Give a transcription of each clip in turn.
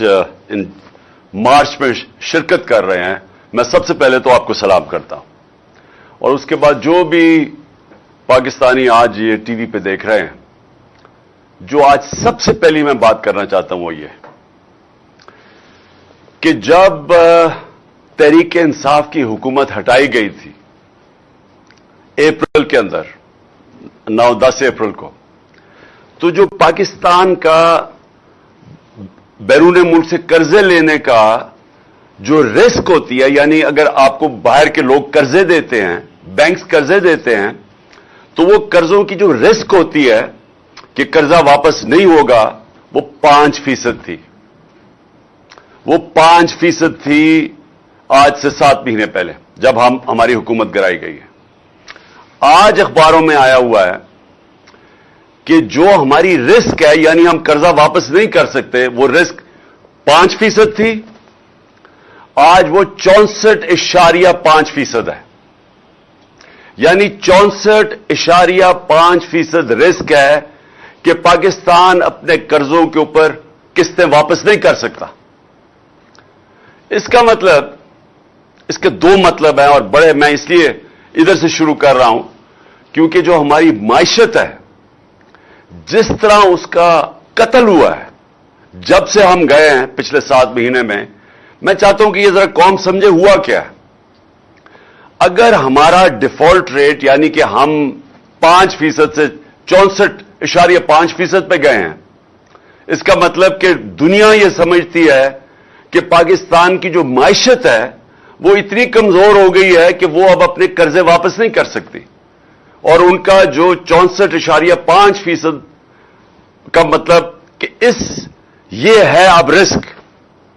آج ان مارچ میں شرکت کر رہے ہیں، میں سب سے پہلے تو آپ کو سلام کرتا ہوں، اور اس کے بعد جو بھی پاکستانی آج یہ ٹی وی پہ دیکھ رہے ہیں، جو آج سب سے پہلی میں بات کرنا چاہتا ہوں وہ یہ کہ جب تحریک انصاف کی حکومت ہٹائی گئی تھی اپریل کے اندر 9-10 اپریل کو، تو جو پاکستان کا بیرون ملک سے قرضے لینے کا جو رسک ہوتی ہے، یعنی اگر آپ کو باہر کے لوگ قرضے دیتے ہیں، بینکس قرضے دیتے ہیں، تو وہ قرضوں کی جو رسک ہوتی ہے کہ قرضہ واپس نہیں ہوگا، وہ 5% تھی۔ وہ 5% تھی آج سے 7 مہینے پہلے جب ہماری حکومت گرائی گئی ہے۔ آج اخباروں میں آیا ہوا ہے کہ جو ہماری رسک ہے، یعنی ہم قرضہ واپس نہیں کر سکتے، وہ رسک 5% تھی، آج وہ 64.5% ہے۔ یعنی 64.5% رسک ہے کہ پاکستان اپنے قرضوں کے اوپر قسطیں واپس نہیں کر سکتا۔ اس کا مطلب، اس کے 2 مطلب ہیں، اور بڑے، میں اس لیے ادھر سے شروع کر رہا ہوں کیونکہ جو ہماری معیشت ہے، جس طرح اس کا قتل ہوا ہے جب سے ہم گئے ہیں پچھلے 7 مہینے میں چاہتا ہوں کہ یہ ذرا قوم سمجھے ہوا کیا ہے۔ اگر ہمارا ڈیفالٹ ریٹ، یعنی کہ ہم 5% سے 64.5% پہ گئے ہیں، اس کا مطلب کہ دنیا یہ سمجھتی ہے کہ پاکستان کی جو معیشت ہے وہ اتنی کمزور ہو گئی ہے کہ وہ اب اپنے قرضے واپس نہیں کر سکتی، اور ان کا جو 64.5% کا مطلب کہ یہ ہے اب رسک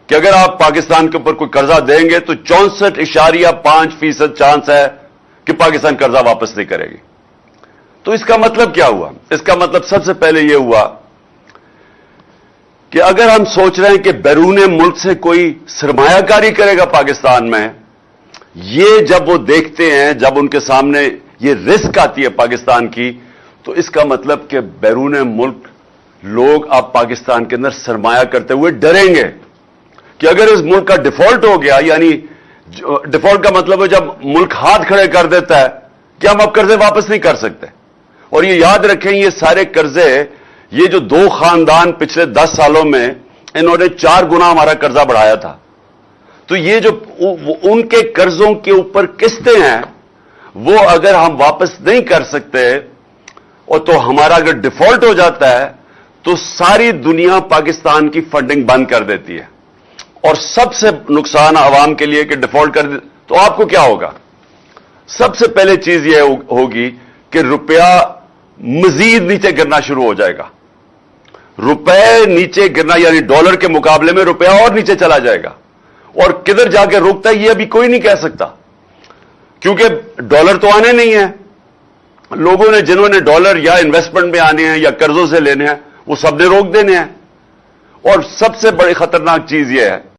کہ اگر آپ پاکستان کے اوپر کوئی قرضہ دیں گے تو 64.5% چانس ہے کہ پاکستان قرضہ واپس نہیں کرے گی۔ تو اس کا مطلب کیا ہوا؟ اس کا مطلب سب سے پہلے یہ ہوا کہ اگر ہم سوچ رہے ہیں کہ بیرون ملک سے کوئی سرمایہ کاری کرے گا پاکستان میں، یہ جب وہ دیکھتے ہیں، جب ان کے سامنے یہ رسک آتی ہے پاکستان کی، تو اس کا مطلب کہ بیرون ملک لوگ اب پاکستان کے اندر سرمایہ کرتے ہوئے ڈریں گے کہ اگر اس ملک کا ڈیفالٹ ہو گیا، یعنی ڈیفالٹ کا مطلب ہے جب ملک ہاتھ کھڑے کر دیتا ہے کہ ہم اب قرضے واپس نہیں کر سکتے۔ اور یہ یاد رکھیں، یہ سارے قرضے، یہ جو 2 خاندان پچھلے 10 سالوں میں انہوں نے 4 گنا ہمارا قرضہ بڑھایا تھا، تو یہ جو ان کے قرضوں کے اوپر قسطیں ہیں، وہ اگر ہم واپس نہیں کر سکتے، اور تو ہمارا اگر ڈیفالٹ ہو جاتا ہے تو ساری دنیا پاکستان کی فنڈنگ بند کر دیتی ہے، اور سب سے نقصان عوام کے لیے کہ ڈیفالٹ کر دے تو آپ کو کیا ہوگا؟ سب سے پہلے چیز یہ ہوگی کہ روپیہ مزید نیچے گرنا شروع ہو جائے گا۔ روپے نیچے گرنا یعنی ڈالر کے مقابلے میں روپیہ اور نیچے چلا جائے گا، اور کدھر جا کے روکتا ہے یہ ابھی کوئی نہیں کہہ سکتا، کیونکہ ڈالر تو آنے نہیں ہیں۔ لوگوں نے، جنہوں نے ڈالر یا انویسٹمنٹ میں آنے ہیں یا قرضوں سے لینے ہیں، وہ سب نے روک دینے ہیں۔ اور سب سے بڑی خطرناک چیز یہ ہے